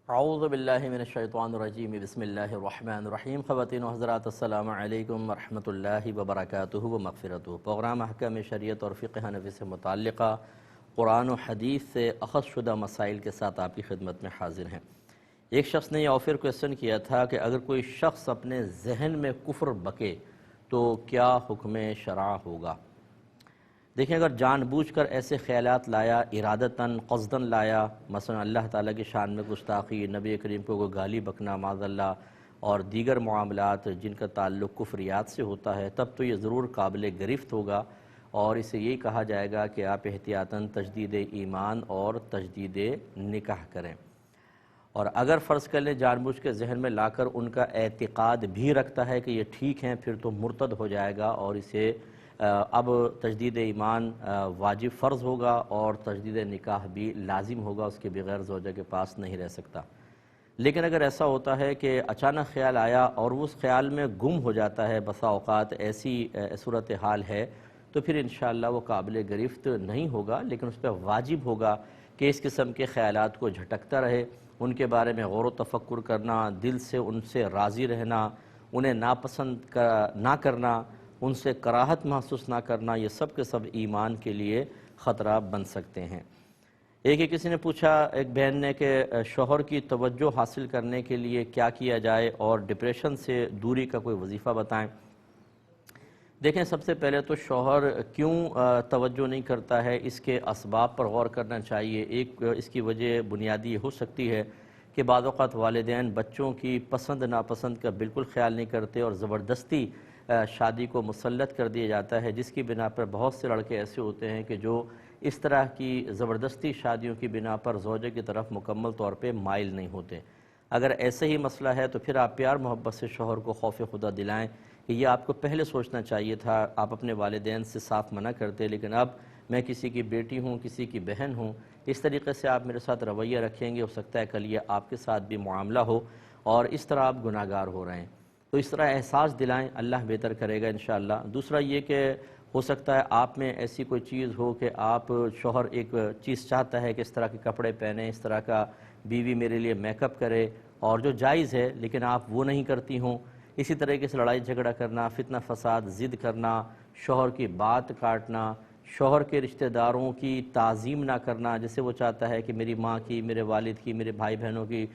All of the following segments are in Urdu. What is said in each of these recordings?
اعوذ باللہ من الشیطان الرجیم بسم اللہ الرحمن الرحیم۔ خواتین و حضرات السلام علیکم ورحمۃ اللہ وبرکاتہ و مغفرتہ۔ پروگرام احکام شریعت اور فقہ حنفی سے متعلقہ قرآن و حدیث سے اخذ شدہ مسائل کے ساتھ آپ کی خدمت میں حاضر ہیں۔ ایک شخص نے یہ آفر کویسچن کیا تھا کہ اگر کوئی شخص اپنے ذہن میں کفر بکے تو کیا حکم شرع ہوگا؟ دیکھیں، اگر جان بوجھ کر ایسے خیالات لایا، ارادتاً قصداً لایا، مثلا اللہ تعالیٰ کی شان میں گستاخی، نبی کریم کو کوئی گالی بکنا معاذ اللہ اور دیگر معاملات جن کا تعلق کفریات سے ہوتا ہے، تب تو یہ ضرور قابل گرفت ہوگا اور اسے یہی کہا جائے گا کہ آپ احتیاطاً تجدید ایمان اور تجدید نکاح کریں۔ اور اگر فرض کر لیں جان بوجھ کے ذہن میں لا کر ان کا اعتقاد بھی رکھتا ہے کہ یہ ٹھیک ہیں، پھر تو مرتد ہو جائے گا اور اسے اب تجدید ایمان واجب فرض ہوگا اور تجدید نکاح بھی لازم ہوگا، اس کے بغیر زوجہ کے پاس نہیں رہ سکتا۔ لیکن اگر ایسا ہوتا ہے کہ اچانک خیال آیا اور اس خیال میں گم ہو جاتا ہے، بسا اوقات ایسی صورتحال ہے، تو پھر انشاءاللہ وہ قابل گرفت نہیں ہوگا، لیکن اس پہ واجب ہوگا کہ اس قسم کے خیالات کو جھٹکتا رہے، ان کے بارے میں غور و تفکر کرنا، دل سے ان سے راضی رہنا، انہیں ناپسند نہ کرنا، ان سے کراہت محسوس نہ کرنا، یہ سب کے سب ایمان کے لیے خطرہ بن سکتے ہیں۔ کسی نے پوچھا، ایک بہن نے، کہ شوہر کی توجہ حاصل کرنے کے لیے کیا کیا جائے اور ڈپریشن سے دوری کا کوئی وظیفہ بتائیں۔ دیکھیں، سب سے پہلے تو شوہر کیوں توجہ نہیں کرتا ہے، اس کے اسباب پر غور کرنا چاہیے۔ ایک اس کی وجہ بنیادی یہ ہو سکتی ہے کہ بعض اوقات والدین بچوں کی پسند ناپسند کا بالکل خیال نہیں کرتے اور زبردستی شادی کو مسلط کر دیا جاتا ہے، جس کی بنا پر بہت سے لڑکے ایسے ہوتے ہیں کہ جو اس طرح کی زبردستی شادیوں کی بنا پر زوجہ کی طرف مکمل طور پہ مائل نہیں ہوتے۔ اگر ایسے ہی مسئلہ ہے تو پھر آپ پیار محبت سے شوہر کو خوف خدا دلائیں کہ یہ آپ کو پہلے سوچنا چاہیے تھا، آپ اپنے والدین سے صاف منع کرتے، لیکن اب میں کسی کی بیٹی ہوں، کسی کی بہن ہوں، اس طریقے سے آپ میرے ساتھ رویہ رکھیں گے، ہو سکتا ہے کل یہ آپ کے ساتھ بھی معاملہ ہو اور اس طرح آپ گناہ گار ہو رہے ہیں۔ تو اس طرح احساس دلائیں، اللہ بہتر کرے گا انشاءاللہ۔ دوسرا یہ کہ ہو سکتا ہے آپ میں ایسی کوئی چیز ہو کہ آپ شوہر ایک چیز چاہتا ہے کہ اس طرح کے کپڑے پہنے، اس طرح کا بیوی میرے لیے میک اپ کرے، اور جو جائز ہے لیکن آپ وہ نہیں کرتی ہوں۔ اسی طریقے سے لڑائی جھگڑا کرنا، فتنہ فساد، ضد کرنا، شوہر کی بات کاٹنا، شوہر کے رشتہ داروں کی تعظیم نہ کرنا، جیسے وہ چاہتا ہے کہ میری ماں کی، میرے والد کی، میرے بھائی بہنوں کی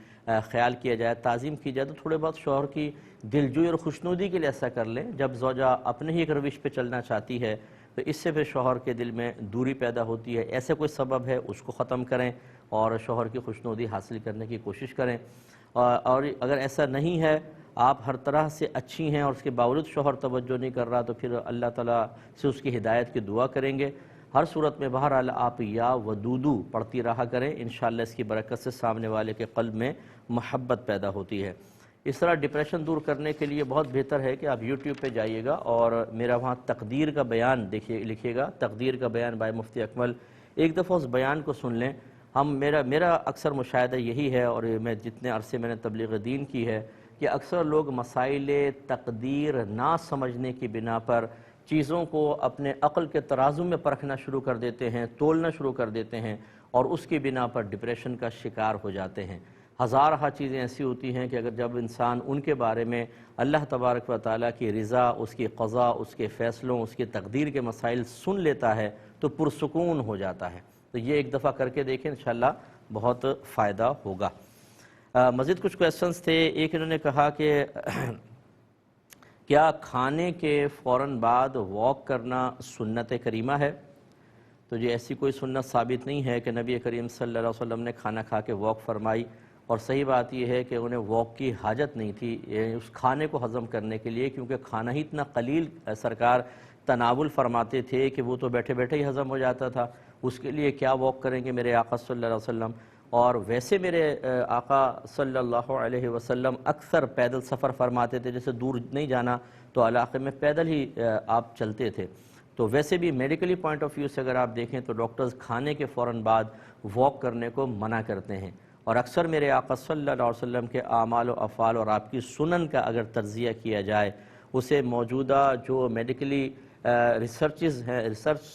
خیال کیا جائے، تعظیم کی جائے، تو تھوڑے بہت شوہر کی دلجوئی اور خوشنودی کے لیے ایسا کر لیں۔ جب زوجہ اپنے ہی ایک روش پہ چلنا چاہتی ہے تو اس سے پھر شوہر کے دل میں دوری پیدا ہوتی ہے۔ ایسے کوئی سبب ہے اس کو ختم کریں اور شوہر کی خوشنودی حاصل کرنے کی کوشش کریں۔ اور اگر ایسا نہیں ہے، آپ ہر طرح سے اچھی ہیں اور اس کے باوجود شوہر توجہ نہیں کر رہا، تو پھر اللہ تعالیٰ سے اس کی ہدایت کی دعا کریں گے۔ ہر صورت میں بہرحال آپ یا ودودو پڑھتی رہا کریں، انشاءاللہ اس کی برکت سے سامنے والے کے قلب میں محبت پیدا ہوتی ہے۔ اس طرح ڈپریشن دور کرنے کے لیے بہت بہتر ہے کہ آپ یوٹیوب پہ جائیے گا اور میرا وہاں تقدیر کا بیان لکھیے گا، تقدیر کا بیان بائی مفتی اکمل، ایک دفعہ اس بیان کو سن لیں۔ میرا اکثر مشاہدہ یہی ہے، اور میں جتنے عرصے میں نے تبلیغ دین کی ہے، کہ اکثر لوگ مسائل تقدیر نہ سمجھنے کی بنا پر چیزوں کو اپنے عقل کے ترازو میں پرکھنا شروع کر دیتے ہیں، تولنا شروع کر دیتے ہیں، اور اس کی بنا پر ڈپریشن کا شکار ہو جاتے ہیں۔ ہزارہ چیزیں ایسی ہوتی ہیں کہ اگر جب انسان ان کے بارے میں اللہ تبارک و تعالیٰ کی رضا، اس کی قضا، اس کے فیصلوں، اس کی تقدیر کے مسائل سن لیتا ہے تو پرسکون ہو جاتا ہے۔ تو یہ ایک دفعہ کر کے دیکھیں، انشاءاللہ بہت فائدہ ہوگا۔ مزید کچھ کویسچنز تھے۔ ایک انہوں نے کہا کہ کیا کھانے کے فوراً بعد واک کرنا سنت کریمہ ہے؟ تو یہ ایسی کوئی سنت ثابت نہیں ہے کہ نبی کریم صلی اللہ علیہ وسلم نے کھانا کھا کے واک فرمائی، اور صحیح بات یہ ہے کہ انہیں واک کی حاجت نہیں تھی اس کھانے کو ہضم کرنے کے لیے، کیونکہ کھانا ہی اتنا قلیل سرکار تناول فرماتے تھے کہ وہ تو بیٹھے بیٹھے ہی ہضم ہو جاتا تھا، اس کے لیے کیا واک کریں گے میرے آقا صلی اللہ علیہ وسلم۔ اور ویسے میرے آقا صلی اللہ علیہ وسلم اکثر پیدل سفر فرماتے تھے، جیسے دور نہیں جانا تو علاقے میں پیدل ہی آپ چلتے تھے۔ تو ویسے بھی میڈیکلی پوائنٹ آف ویو سے اگر آپ دیکھیں تو ڈاکٹرز کھانے کے فوراً بعد واک کرنے کو منع کرتے ہیں، اور اکثر میرے آقا صلی اللہ علیہ وسلم کے اعمال و افعال اور آپ کی سنن کا اگر تجزیہ کیا جائے، اسے موجودہ جو میڈیکلی ریسرچ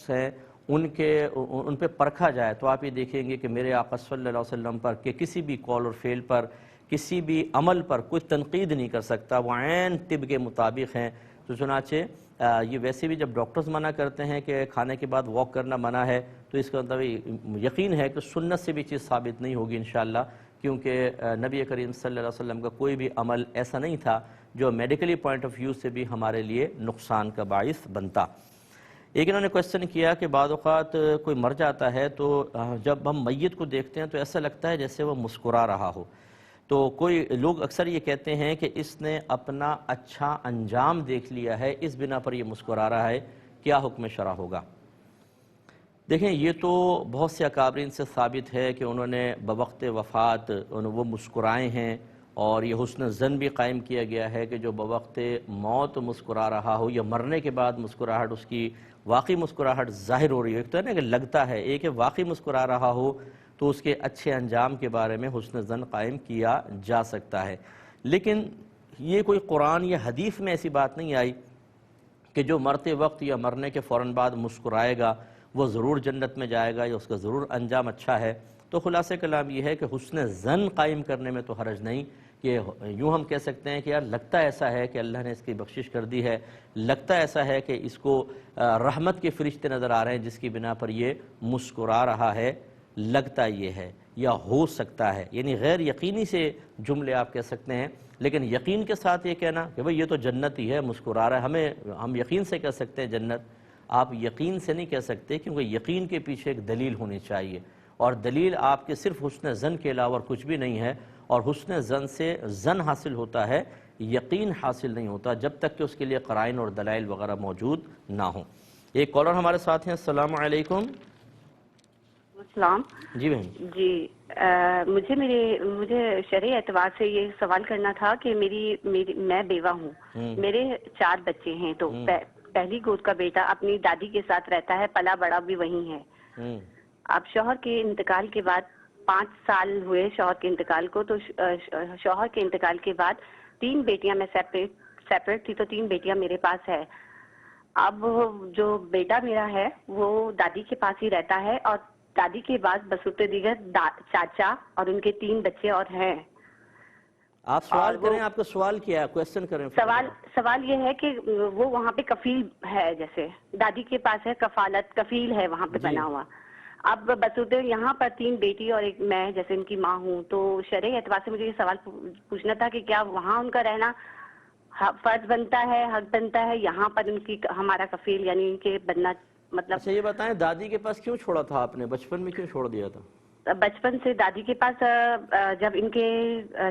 ہیں ان پہ پرکھا جائے، تو آپ یہ دیکھیں گے کہ میرے آقا صلی اللہ علیہ وسلم پر کہ کسی بھی قول اور فعل پر، کسی بھی عمل پر کوئی تنقید نہیں کر سکتا، وہ عین طب کے مطابق ہیں۔ تو چنانچہ یہ ویسے بھی جب ڈاکٹرز منع کرتے ہیں کہ کھانے کے بعد واک کرنا منع ہے، تو اس کا مطلب یقین ہے کہ سنت سے بھی چیز ثابت نہیں ہوگی انشاءاللہ، کیونکہ نبی کریم صلی اللہ علیہ وسلم کا کوئی بھی عمل ایسا نہیں تھا جو میڈیکلی پوائنٹ آف ویو سے بھی ہمارے لیے نقصان کا باعث بنتا۔ ایک انہوں نے کویسچن کیا کہ بعض اوقات کوئی مر جاتا ہے تو جب ہم میت کو دیکھتے ہیں تو ایسا لگتا ہے جیسے وہ مسکرا رہا ہو، تو کوئی لوگ اکثر یہ کہتے ہیں کہ اس نے اپنا اچھا انجام دیکھ لیا ہے، اس بنا پر یہ مسکرا رہا ہے، کیا حکم شرع ہوگا؟ دیکھیں، یہ تو بہت سے اکابرین سے ثابت ہے کہ انہوں نے بوقت وفات وہ مسکرائے ہیں، اور یہ حسن ظن بھی قائم کیا گیا ہے کہ جو بوقت موت مسکرا رہا ہو یا مرنے کے بعد مسکراہٹ اس کی واقعی مسکراہٹ ظاہر ہو رہی ہو، ایک تو ہے نا کہ لگتا ہے، ایک ہے واقعی مسکرا رہا ہو، تو اس کے اچھے انجام کے بارے میں حسن ظن قائم کیا جا سکتا ہے۔ لیکن یہ کوئی قرآن یا حدیث میں ایسی بات نہیں آئی کہ جو مرتے وقت یا مرنے کے فوراً بعد مسکرائے گا وہ ضرور جنت میں جائے گا یا اس کا ضرور انجام اچھا ہے۔ تو خلاصہ کلام یہ ہے کہ حسن ظن قائم کرنے میں تو حرج نہیں، کہ یوں ہم کہہ سکتے ہیں کہ یار لگتا ایسا ہے کہ اللہ نے اس کی بخشش کر دی ہے، لگتا ایسا ہے کہ اس کو رحمت کے فرشتے نظر آ رہے ہیں جس کی بنا پر یہ مسکرا رہا ہے، لگتا یہ ہے یا ہو سکتا ہے، یعنی غیر یقینی سے جملے آپ کہہ سکتے ہیں، لیکن یقین کے ساتھ یہ کہنا کہ بھئی یہ تو جنت ہی ہے، مسکرا رہا ہے، ہم یقین سے کہہ سکتے ہیں جنت، آپ یقین سے نہیں کہہ سکتے، کیونکہ یقین کے پیچھے ایک دلیل ہونی چاہیے، اور دلیل آپ کے صرف حسن ظن کے علاوہ کچھ بھی نہیں ہے، اور حسن ظن سے ظن حاصل ہوتا ہے، یقین حاصل نہیں ہوتا جب تک کہ اس کے لیے قرائن اور دلائل وغیرہ موجود نہ ہوں۔ ایک کالر ہمارے ساتھ ہیں، السلام علیکم۔ السلام جی بہن جی، مجھے شرعی اعتبار سے یہ سوال کرنا تھا کہ میں بیوہ ہوں، میرے 4 بچے ہیں، تو پہلی گود کا بیٹا اپنی دادی کے ساتھ رہتا ہے، پلا بڑا بھی وہیں ہے۔ اب شوہر کے انتقال کے بعد 5 سال ہوئے شوہر کے انتقال کو، تو شوہر کے انتقال کے بعد 3 بیٹیاں، میں سیپریٹ تھی تو 3 بیٹیاں میرے پاس ہے۔ اب جو بیٹا میرا ہے وہ دادی کے پاس ہی رہتا ہے، اور دادی کے بعد بصورت دیگر چاچا اور ان کے 3 بچے اور ہیں۔ آپ سوال کریں، آپ کا سوال کیا ہے، کویسچن کریں۔ سوال یہ ہے کہ وہ وہاں پہ کفیل ہے، جیسے دادی کے پاس ہے، کفالت کفیل ہے وہاں پہ بنا ہوا۔ اب بصورت یہاں پر 3 بیٹی اور ایک میں جیسے ان کی ماں ہوں، تو شرعی اعتبار سے مجھے یہ سوال پوچھنا تھا کہ کیا وہاں ان کا رہنا فرض بنتا ہے، حق بنتا ہے، یہاں پر ان کی ہمارا کفیل یعنی ان کے بننا، مطلب۔ اچھا یہ بتائیں، دادی کے پاس کیوں چھوڑا تھا آپ نے، بچپن میں کیوں چھوڑ دیا تھا؟ بچپن سے دادی کے پاس جب ان کے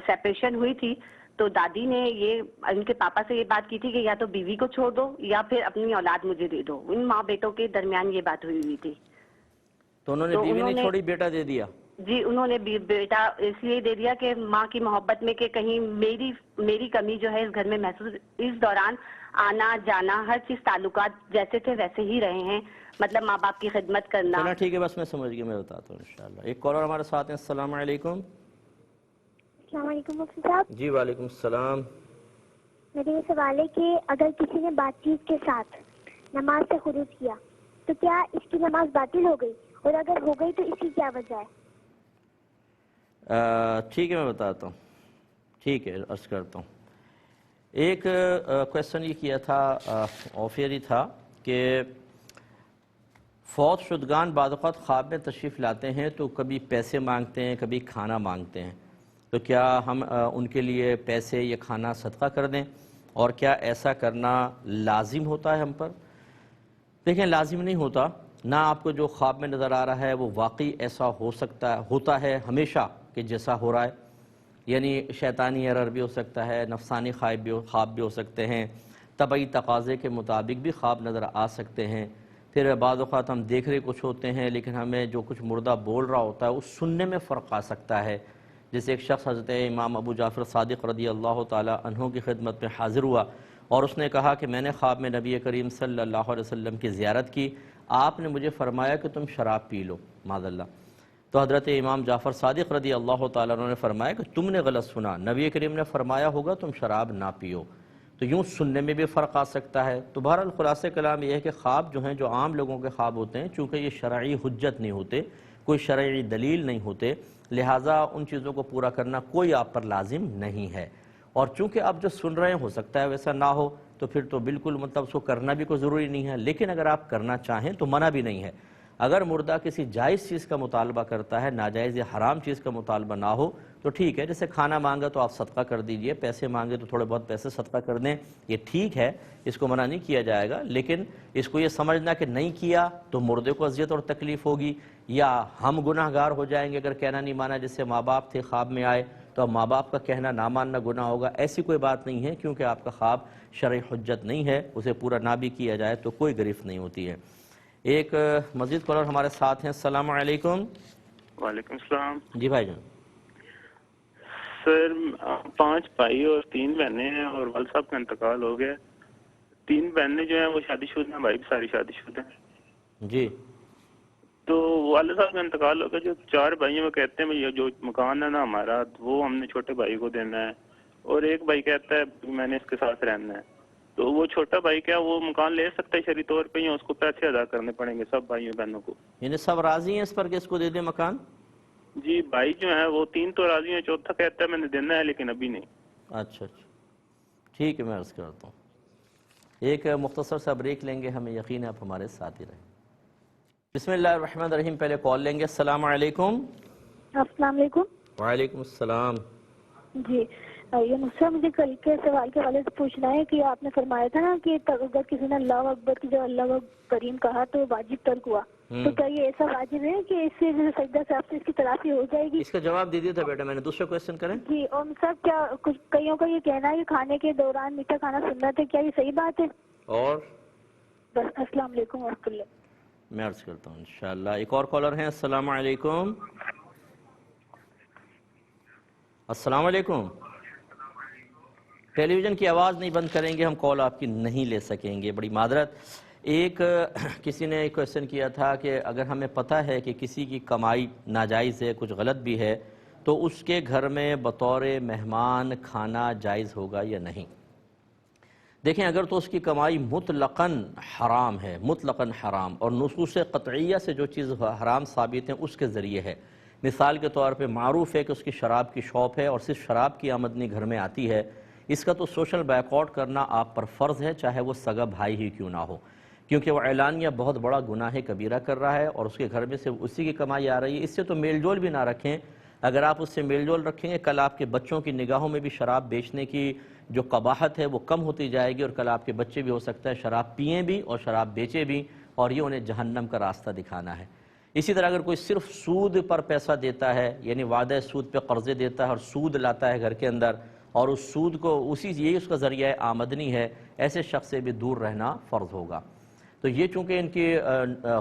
سیپریشن ہوئی تھی تو دادی نے یہ ان کے پاپا سے یہ بات کی تھی کہ یا تو بیوی کو چھوڑ دو یا پھر اپنی اولاد مجھے دے دو، ان ماں بیٹوں کے درمیان یہ بات ہوئی تھی۔ تو انہوں نے بیوی نہیں چھوڑی، بیٹا دے دیا؟ جی، انہوں نے بیٹا اس لیے دے دیا کہ ماں کی محبت میں کہ کہیں میری کمی جو ہے اس گھر میں محسوس، اس دوران آنا جانا ہر چیز تعلقات جیسے تھے ویسے ہی رہے ہیں، مطلب ماں باپ کی خدمت کرنا۔ چلو ٹھیک ہے، بس میں سمجھ گیا، میں بتاتا ہوں انشاءاللہ۔ ایک کالر ہمارے ساتھ ہیں، السلام علیکم۔ السلام علیکم مفتی صاحب۔ جی وعلیکم السلام۔ میرا یہ سوال ہے کہ اگر کسی نے بات چیت کے ساتھ نماز سے خروج کیا تو کیا اس کی نماز باطل ہو گئی، اور اگر ہو گئی تو اس کی کیا وجہ ہے؟ ٹھیک ہے، میں بتاتا ہوں، ٹھیک ہے، عرض کرتا ہوں۔ ایک کویسچن یہ کیا تھا، آفیری تھا کہ فوت شدگان بعض اوقات خواب میں تشریف لاتے ہیں تو کبھی پیسے مانگتے ہیں، کبھی کھانا مانگتے ہیں، تو کیا ہم ان کے لیے پیسے یا کھانا صدقہ کر دیں، اور کیا ایسا کرنا لازم ہوتا ہے ہم پر؟ دیکھیں، لازم نہیں ہوتا، نہ آپ کو جو خواب میں نظر آ رہا ہے وہ واقعی ایسا ہوتا ہے ہمیشہ کہ جیسا ہو رہا ہے، یعنی شیطانی ایرر بھی ہو سکتا ہے، نفسانی خواب بھی ہو سکتے ہیں، طبعی تقاضے کے مطابق بھی خواب نظر آ سکتے ہیں۔ پھر بعض اوقات ہم دیکھ رہے کچھ ہوتے ہیں لیکن ہمیں جو کچھ مردہ بول رہا ہوتا ہے اس سننے میں فرق آ سکتا ہے۔ جیسے ایک شخص حضرت امام ابو جعفر صادق رضی اللہ تعالی عنہ کی خدمت میں حاضر ہوا اور اس نے کہا کہ میں نے خواب میں نبی کریم صلی اللہ علیہ وسلم کی زیارت کی، آپ نے مجھے فرمایا کہ تم شراب پی لو، معاذ اللہ۔ تو حضرت امام جعفر صادق رضی اللہ تعالیٰ عنہ نے فرمایا کہ تم نے غلط سنا، نبی کریم نے فرمایا ہوگا تم شراب نہ پیو۔ تو یوں سننے میں بھی فرق آ سکتا ہے. تو بہرحال خلاصہ کلام یہ ہے کہ خواب جو ہیں جو عام لوگوں کے خواب ہوتے ہیں، چونکہ یہ شرعی حجت نہیں ہوتے، کوئی شرعی دلیل نہیں ہوتے، لہٰذا ان چیزوں کو پورا کرنا کوئی آپ پر لازم نہیں ہے. اور چونکہ آپ جو سن رہے ہیں ہو سکتا ہے ویسا نہ ہو، تو پھر تو بالکل مطلب اس کو کرنا بھی کوئی ضروری نہیں ہے. لیکن اگر آپ کرنا چاہیں تو منع بھی نہیں ہے. اگر مردہ کسی جائز چیز کا مطالبہ کرتا ہے، ناجائز یا حرام چیز کا مطالبہ نہ ہو تو ٹھیک ہے. جیسے کھانا مانگا تو آپ صدقہ کر دیجئے، پیسے مانگے تو تھوڑے بہت پیسے صدقہ کر دیں، یہ ٹھیک ہے، اس کو منع نہیں کیا جائے گا. لیکن اس کو یہ سمجھنا کہ نہیں کیا تو مردے کو اذیت اور تکلیف ہوگی، یا ہم گناہ گار ہو جائیں گے اگر کہنا نہیں مانا. جیسے ماں باپ تھے خواب میں آئے تو اب ماں باپ کا کہنا نہ ماننا گناہ ہوگا، ایسی کوئی بات نہیں ہے. کیونکہ آپ کا خواب شرعی حجت نہیں ہے، اسے پورا نہ بھی کیا جائے تو کوئی گرفت نہیں ہوتی ہے. ایک مزید کالر ہمارے ساتھ ہیں. السلام علیکم. وعلیکم السلام. جی بھائی جان. سر 5 بھائی اور 3 بہنیں ہیں اور والد صاحب کا انتقال ہو گیا. 3 بہنیں جو ہیں وہ شادی شدہ ہیں، بھائی بھی ساری شادی شدہ ہیں. جی. تو والد صاحب کا انتقال ہو گیا. جو 4 بھائی ہیں وہ کہتے ہیں یہ جو مکان ہے نا ہمارا وہ ہم نے چھوٹے بھائی کو دینا ہے، اور ایک بھائی کہتا ہے میں نے اس کے ساتھ رہنا ہے. تو وہ چھوٹا بھائی کیا وہ مکان لے سکتا ہے شرعی طور پہ، یا اس کو پیسے ادا کرنے پڑیں گے سب بھائیوں بہنوں کو؟ یعنی سب راضی ہیں اس پر کہ اس کو دے دیں مکان؟ جی بھائی جو ہیں وہ 3 تو راضی ہیں، چوتھا کہتا ہے میں نے دینا ہے لیکن ابھی نہیں. اچھا اچھا ٹھیک ہے، میں عرض کرتا ہوں. ایک مختصر سا بریک لیں گے، ہمیں یقین ہے آپ ہمارے ساتھ ہی رہیں. بسم اللہ الرحمن الرحیم. پہلے کال لیں گے. السلام علیکم. السلام علیکم. وعلیکم السلام. جی یہ مجھ سے مجھے کل کے سوال کے حوالے سے پوچھنا ہے کہ آپ نے فرمایا تھا نا کہ اگر کسی نے اللہ اکبر کی جو اللہ کریم کہا تو واجب ترک ہوا، تو کیا یہ ایسا واجب ہے کہ اس سے سجدہ صاحب سے اس کی تلافی ہو جائے گی؟ اس کا جواب دے دیا تھا بیٹا میں نے. دوسرا کویشچن کریں. جی. اور سب کیا کچھ کئیوں کا یہ کہنا ہے کہ کھانے کے دوران میٹھا کھانا سنت ہے، کیا یہ صحیح بات ہے؟ اور بس السلام علیکم ورحمۃ اللہ. میں عرض کرتا ہوں انشاءاللہ. ایک اور کالر ہیں. السلام علیکم. السلام علیکم. ٹیلی ویژن کی آواز نہیں بند کریں گے ہم کال آپ کی نہیں لے سکیں گے، بڑی معذرت. ایک کسی نے ایک کویشچن کیا تھا کہ اگر ہمیں پتہ ہے کہ کسی کی کمائی ناجائز ہے، کچھ غلط بھی ہے، تو اس کے گھر میں بطور مہمان کھانا جائز ہوگا یا نہیں؟ دیکھیں اگر تو اس کی کمائی مطلقاً حرام ہے، مطلقاً حرام، اور نصوص قطعیہ سے جو چیز حرام ثابت ہیں اس کے ذریعے ہے. مثال کے طور پہ معروف ہے کہ اس کی شراب کی شاپ ہے اور صرف شراب کی آمدنی گھر میں آتی ہے، اس کا تو سوشل بائیک آؤٹ کرنا آپ پر فرض ہے، چاہے وہ سگا بھائی ہی کیوں نہ ہو، کیونکہ وہ اعلانیہ بہت بڑا گناہ کبیرہ کر رہا ہے اور اس کے گھر میں سے اسی کی کمائی آ رہی ہے. اس سے تو میل جول بھی نہ رکھیں. اگر آپ اس سے میل جول رکھیں گے کل آپ کے بچوں کی نگاہوں میں بھی شراب بیچنے کی جو قباحت ہے وہ کم ہوتی جائے گی، اور کل آپ کے بچے بھی ہو سکتا ہے شراب پئیں بھی اور شراب بیچے بھی، اور یہ انہیں جہنم کا راستہ دکھانا ہے. اسی طرح اگر کوئی صرف سود پر پیسہ دیتا ہے، یعنی وعدہ سود پہ قرضے دیتا ہے اور سود لاتا ہے گھر کے اندر، اور اس سود کو یہی اس کا ذریعہ آمدنی ہے، ایسے شخص سے بھی دور رہنا فرض ہوگا. تو یہ چونکہ ان کی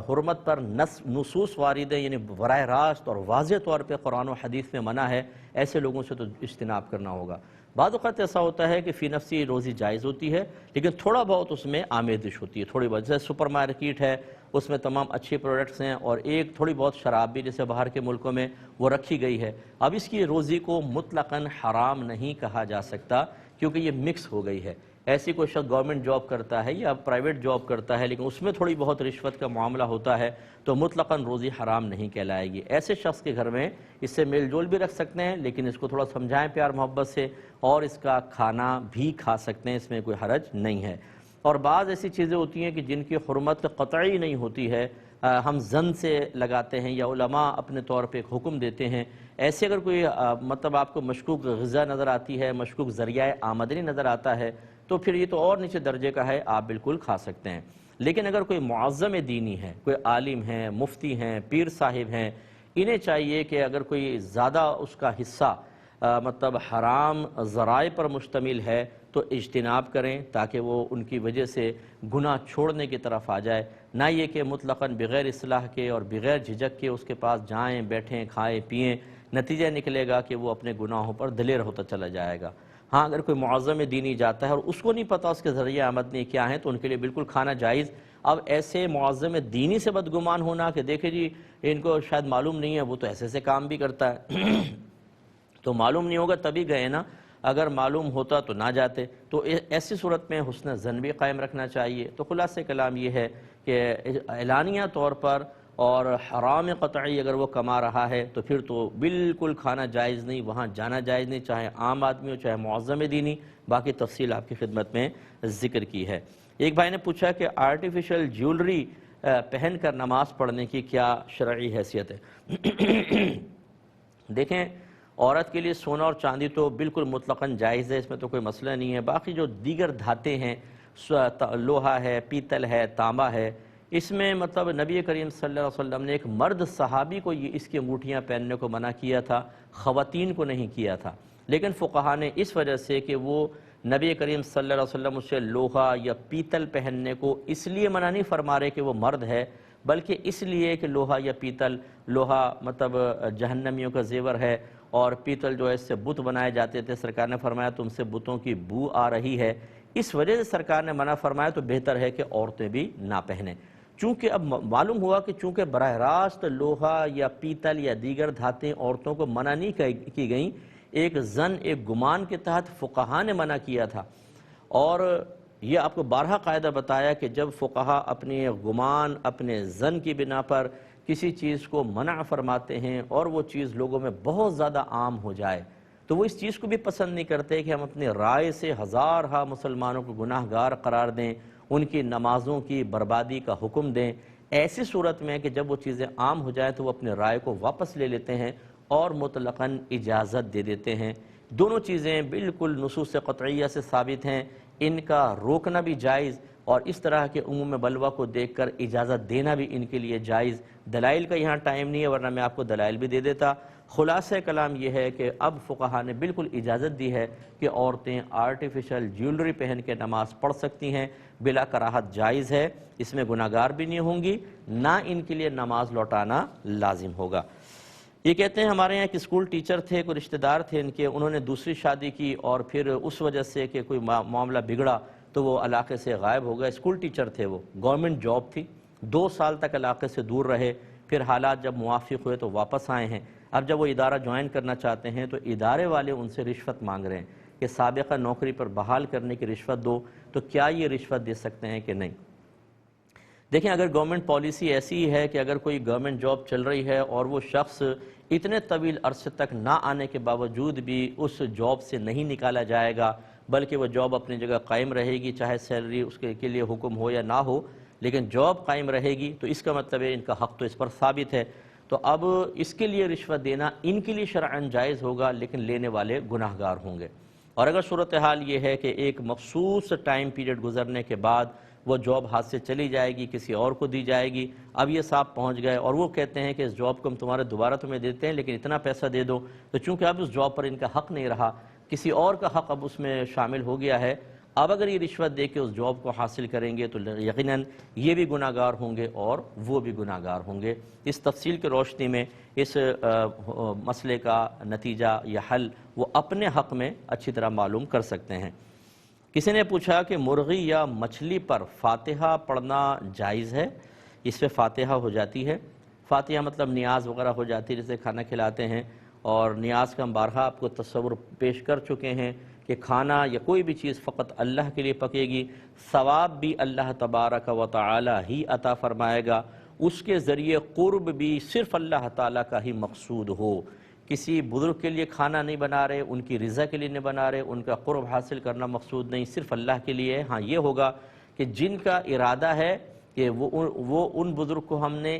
حرمت پر نصوص وارد ہیں، یعنی براہ راست اور واضح طور پہ قرآن و حدیث میں منع ہے، ایسے لوگوں سے تو اجتناب کرنا ہوگا. بعض اوقات ایسا ہوتا ہے کہ فی نفسی روزی جائز ہوتی ہے لیکن تھوڑا بہت اس میں آمیزش ہوتی ہے، تھوڑی بہت. جیسے سپر مارکیٹ ہے، اس میں تمام اچھے پروڈکٹس ہیں اور ایک تھوڑی بہت شراب بھی جیسے باہر کے ملکوں میں وہ رکھی گئی ہے. اب اس کی روزی کو مطلقاً حرام نہیں کہا جا سکتا کیونکہ یہ مکس ہو گئی ہے. ایسی کوئی شخص گورنمنٹ جاب کرتا ہے یا پرائیویٹ جاب کرتا ہے لیکن اس میں تھوڑی بہت رشوت کا معاملہ ہوتا ہے تو مطلقاً روزی حرام نہیں کہلائے گی. ایسے شخص کے گھر میں اس سے میل جول بھی رکھ سکتے ہیں لیکن اس کو تھوڑا سمجھائیں پیار محبت سے، اور اس کا کھانا بھی کھا سکتے ہیں، اس میں کوئی حرج نہیں ہے. اور بعض ایسی چیزیں ہوتی ہیں کہ جن کی حرمت قطعی نہیں ہوتی ہے، ہم زن سے لگاتے ہیں یا علماء اپنے طور پہ ایک حکم دیتے ہیں. ایسے اگر کوئی مطلب آپ کو مشکوک غذا نظر آتی ہے، مشکوک ذریعہ آمدنی نظر آتا ہے تو پھر یہ تو اور نیچے درجے کا ہے، آپ بالکل کھا سکتے ہیں. لیکن اگر کوئی معظم دینی ہے، کوئی عالم ہیں، مفتی ہیں، پیر صاحب ہیں، انہیں چاہیے کہ اگر کوئی زیادہ اس کا حصہ مطلب حرام ذرائع پر مشتمل ہے تو اجتناب کریں تاکہ وہ ان کی وجہ سے گناہ چھوڑنے کی طرف آ جائے، نہ یہ کہ مطلقاً بغیر اصلاح کے اور بغیر جھجک کے اس کے پاس جائیں، بیٹھیں، کھائیں، پئیں. نتیجہ نکلے گا کہ وہ اپنے گناہوں پر دلیر ہوتا چلا جائے گا. ہاں اگر کوئی معظم دینی جاتا ہے اور اس کو نہیں پتہ اس کے ذریعہ آمدنی کیا ہیں تو ان کے لیے بالکل کھانا جائز. اب ایسے معظم دینی سے بدگمان ہونا کہ دیکھیں جی ان کو شاید معلوم نہیں ہے، وہ تو ایسے کام بھی کرتا ہے تو معلوم نہیں ہوگا تبھی گئے نا. اگر معلوم ہوتا تو نہ جاتے، تو ایسی صورت میں حسن ظن بھی قائم رکھنا چاہیے۔ تو خلاصہ کلام یہ ہے کہ اعلانیہ طور پر اور حرام قطعی اگر وہ کما رہا ہے تو پھر تو بالکل کھانا جائز نہیں، وہاں جانا جائز نہیں، چاہے عام آدمی ہو چاہے معظم دینی۔ باقی تفصیل آپ کی خدمت میں ذکر کی ہے۔ ایک بھائی نے پوچھا کہ آرٹیفیشل جیولری پہن کر نماز پڑھنے کی کیا شرعی حیثیت ہے؟ دیکھیں، عورت کے لیے سونا اور چاندی تو بالکل مطلقاً جائز ہے، اس میں تو کوئی مسئلہ نہیں ہے۔ باقی جو دیگر دھاتیں ہیں، لوہا ہے، پیتل ہے، تانبا ہے، اس میں مطلب نبی کریم صلی اللہ علیہ وسلم نے ایک مرد صحابی کو اس کی انگوٹھیاں پہننے کو منع کیا تھا، خواتین کو نہیں کیا تھا۔ لیکن فقہا نے اس وجہ سے کہ وہ نبی کریم صلی اللہ علیہ وسلم اسے لوہا یا پیتل پہننے کو اس لیے منع نہیں فرما رہے کہ وہ مرد ہے، بلکہ اس لیے کہ لوہا یا پیتل، لوہا مطلب جہنمیوں کا زیور ہے، اور پیتل جو ہے اس سے بت بنائے جاتے تھے، سرکار نے فرمایا تم سے بتوں کی بو آ رہی ہے، اس وجہ سے سرکار نے منع فرمایا، تو بہتر ہے کہ عورتیں بھی نہ پہنیں۔ چونکہ اب معلوم ہوا کہ چونکہ براہ راست لوہا یا پیتل یا دیگر دھاتیں عورتوں کو منع نہیں کی گئیں، ایک ظن، ایک گمان کے تحت فقہا نے منع کیا تھا۔ اور یہ آپ کو بارہا قاعدہ بتایا کہ جب فقہا اپنے گمان، اپنے ظن کی بنا پر کسی چیز کو منع فرماتے ہیں اور وہ چیز لوگوں میں بہت زیادہ عام ہو جائے، تو وہ اس چیز کو بھی پسند نہیں کرتے کہ ہم اپنے رائے سے ہزارہا مسلمانوں کو گناہ گار قرار دیں، ان کی نمازوں کی بربادی کا حکم دیں۔ ایسی صورت میں کہ جب وہ چیزیں عام ہو جائیں تو وہ اپنے رائے کو واپس لے لیتے ہیں اور مطلقاً اجازت دے دیتے ہیں۔ دونوں چیزیں بالکل نصوص قطعیہ سے ثابت ہیں، ان کا روکنا بھی جائز اور اس طرح کے عموم بلوہ کو دیکھ کر اجازت دینا بھی ان کے لیے جائز۔ دلائل کا یہاں ٹائم نہیں ہے، ورنہ میں آپ کو دلائل بھی دے دیتا۔ خلاصہ کلام یہ ہے کہ اب فقہا نے بالکل اجازت دی ہے کہ عورتیں آرٹیفیشل جیولری پہن کے نماز پڑھ سکتی ہیں، بلا کراہت جائز ہے، اس میں گناہ گار بھی نہیں ہوں گی، نہ ان کے لیے نماز لوٹانا لازم ہوگا۔ یہ کہتے ہیں ہمارے یہاں ایک اسکول ٹیچر تھے، کوئی رشتہ دار تھے ان کے، انہوں نے دوسری شادی کی اور پھر اس وجہ سے کہ کوئی معاملہ بگڑا تو وہ علاقے سے غائب ہو گئے۔ اسکول ٹیچر تھے، وہ گورنمنٹ جاب تھی، 2 سال تک علاقے سے دور رہے، پھر حالات جب موافق ہوئے تو واپس آئے ہیں۔ اب جب وہ ادارہ جوائن کرنا چاہتے ہیں تو ادارے والے ان سے رشوت مانگ رہے ہیں کہ سابقہ نوکری پر بحال کرنے کی رشوت دو، تو کیا یہ رشوت دے سکتے ہیں کہ نہیں؟ دیکھیں، اگر گورنمنٹ پالیسی ایسی ہے کہ اگر کوئی گورنمنٹ جاب چل رہی ہے اور وہ شخص اتنے طویل عرصے تک نہ آنے کے باوجود بھی اس جاب سے نہیں نکالا جائے گا، بلکہ وہ جاب اپنی جگہ قائم رہے گی، چاہے سیلری اس کے لیے حکم ہو یا نہ ہو، لیکن جاب قائم رہے گی، تو اس کا مطلب ہے ان کا حق تو اس پر ثابت ہے۔ تو اب اس کے لیے رشوت دینا ان کے لیے شرعاً جائز ہوگا، لیکن لینے والے گناہ گار ہوں گے۔ اور اگر صورتحال یہ ہے کہ ایک مخصوص ٹائم پیریڈ گزرنے کے بعد وہ جاب ہاتھ سے چلی جائے گی، کسی اور کو دی جائے گی، اب یہ صاحب پہنچ گئے اور وہ کہتے ہیں کہ اس جاب کو ہم تمہارے دوبارہ تمہیں دیتے ہیں لیکن اتنا پیسہ دے دو، تو چونکہ اب اس جاب پر ان کا حق نہیں رہا، کسی اور کا حق اب اس میں شامل ہو گیا ہے، اب اگر یہ رشوت دے کے اس جاب کو حاصل کریں گے تو یقیناً یہ بھی گناہ گار ہوں گے اور وہ بھی گناہ گار ہوں گے۔ اس تفصیل کی روشنی میں اس مسئلے کا نتیجہ یا حل وہ اپنے حق میں اچھی طرح معلوم کر سکتے ہیں۔ کسی نے پوچھا کہ مرغی یا مچھلی پر فاتحہ پڑھنا جائز ہے؟ اس پہ فاتحہ ہو جاتی ہے، فاتحہ مطلب نیاز وغیرہ ہو جاتی ہے، جیسے کھانا کھلاتے ہیں، اور نیاز کا ہم بارہا آپ کو تصور پیش کر چکے ہیں کہ کھانا یا کوئی بھی چیز فقط اللہ کے لیے پکے گی، ثواب بھی اللہ تبارک و تعالی ہی عطا فرمائے گا، اس کے ذریعے قرب بھی صرف اللہ تعالیٰ کا ہی مقصود ہو، کسی بزرگ کے لیے کھانا نہیں بنا رہے، ان کی رضا کے لیے نہیں بنا رہے، ان کا قرب حاصل کرنا مقصود نہیں، صرف اللہ کے لیے ہے۔ ہاں یہ ہوگا کہ جن کا ارادہ ہے کہ وہ ان بزرگ کو ہم نے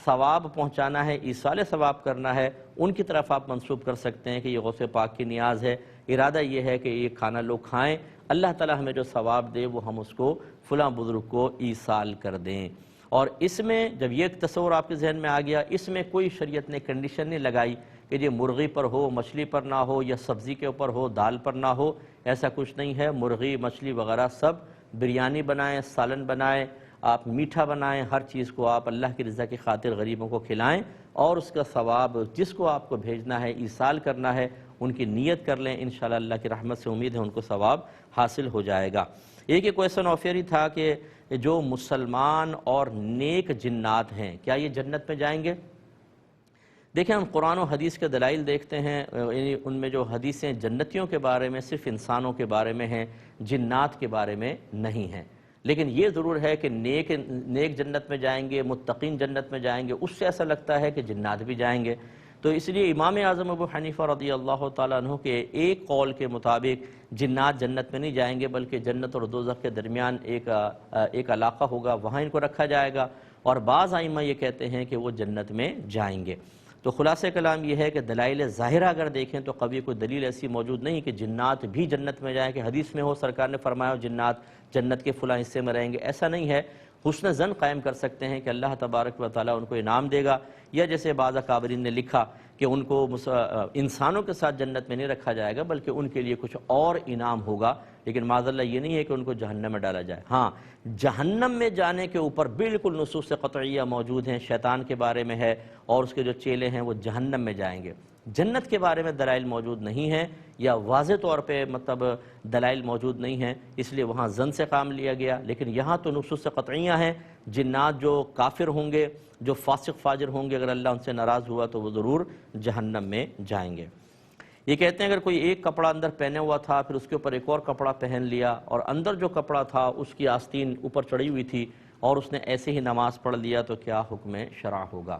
ثواب پہنچانا ہے، ایصال ثواب کرنا ہے، ان کی طرف آپ منسوب کر سکتے ہیں کہ یہ غوث پاک کی نیاز ہے، ارادہ یہ ہے کہ یہ کھانا لوگ کھائیں، اللہ تعالیٰ ہمیں جو ثواب دے وہ ہم اس کو فلاں بزرگ کو ایصال کر دیں۔ اور اس میں جب یہ تصور آپ کے ذہن میں آ گیا، اس میں کوئی شریعت نے کنڈیشن نہیں لگائی کہ یہ مرغی پر ہو، مچھلی پر نہ ہو، یا سبزی کے اوپر ہو، دال پر نہ ہو، ایسا کچھ نہیں ہے۔ مرغی، مچھلی وغیرہ سب، بریانی بنائیں، سالن بنائیں، آپ میٹھا بنائیں، ہر چیز کو آپ اللہ کی رضا کی خاطر غریبوں کو کھلائیں، اور اس کا ثواب جس کو آپ کو بھیجنا ہے، ایصال کرنا ہے، ان کی نیت کر لیں، انشاءاللہ اللہ کی رحمت سے امید ہے ان کو ثواب حاصل ہو جائے گا۔ ایک کویسچن آف ایئر تھا کہ جو مسلمان اور نیک جنات ہیں کیا یہ جنت میں جائیں گے؟ دیکھیں ہم قرآن و حدیث کے دلائل دیکھتے ہیں، یعنی ان میں جو حدیثیں جنتیوں کے بارے میں صرف انسانوں کے بارے میں ہیں، جنات کے بارے میں نہیں ہیں۔ لیکن یہ ضرور ہے کہ نیک جنت میں جائیں گے، متقین جنت میں جائیں گے، اس سے ایسا لگتا ہے کہ جنات بھی جائیں گے۔ تو اس لیے امام اعظم ابو حنیفہ رضی اللہ تعالیٰ عنہ کے ایک قول کے مطابق جنات جنت میں نہیں جائیں گے، بلکہ جنت اور دوزخ کے درمیان ایک علاقہ ہوگا، وہاں ان کو رکھا جائے گا، اور بعض ائمہ یہ کہتے ہیں کہ وہ جنت میں جائیں گے۔ تو خلاصہ کلام یہ ہے کہ دلائل ظاہرہ اگر دیکھیں تو کبھی کوئی دلیل ایسی موجود نہیں کہ جنات بھی جنت میں جائیں، کہ حدیث میں ہو سرکار نے فرمایا ہو جنات جنت کے فلاں حصے میں رہیں گے، ایسا نہیں ہے۔ حسن ظن قائم کر سکتے ہیں کہ اللہ تبارک و تعالیٰ ان کو انعام دے گا، یا جیسے بعض اکابرین نے لکھا کہ ان کو انسانوں کے ساتھ جنت میں نہیں رکھا جائے گا، بلکہ ان کے لیے کچھ اور انعام ہوگا، لیکن معاذ اللہ یہ نہیں ہے کہ ان کو جہنم میں ڈالا جائے۔ ہاں، جہنم میں جانے کے اوپر بالکل نصوص قطعیہ موجود ہیں، شیطان کے بارے میں ہے اور اس کے جو چیلے ہیں وہ جہنم میں جائیں گے۔ جنت کے بارے میں دلائل موجود نہیں ہیں، یا واضح طور پہ دلائل موجود نہیں ہیں، اس لیے وہاں ظن سے کام لیا گیا۔ لیکن یہاں تو نصوص قطعیہ ہیں، جنات جو کافر ہوں گے، جو فاسق فاجر ہوں گے، اگر اللہ ان سے ناراض ہوا تو وہ ضرور جہنم میں جائیں گے۔ یہ کہتے ہیں اگر کوئی ایک کپڑا اندر پہنے ہوا تھا، پھر اس کے اوپر ایک اور کپڑا پہن لیا، اور اندر جو کپڑا تھا اس کی آستین اوپر چڑھی ہوئی تھی، اور اس نے ایسے ہی نماز پڑھ لیا، تو کیا حکم شرع ہوگا؟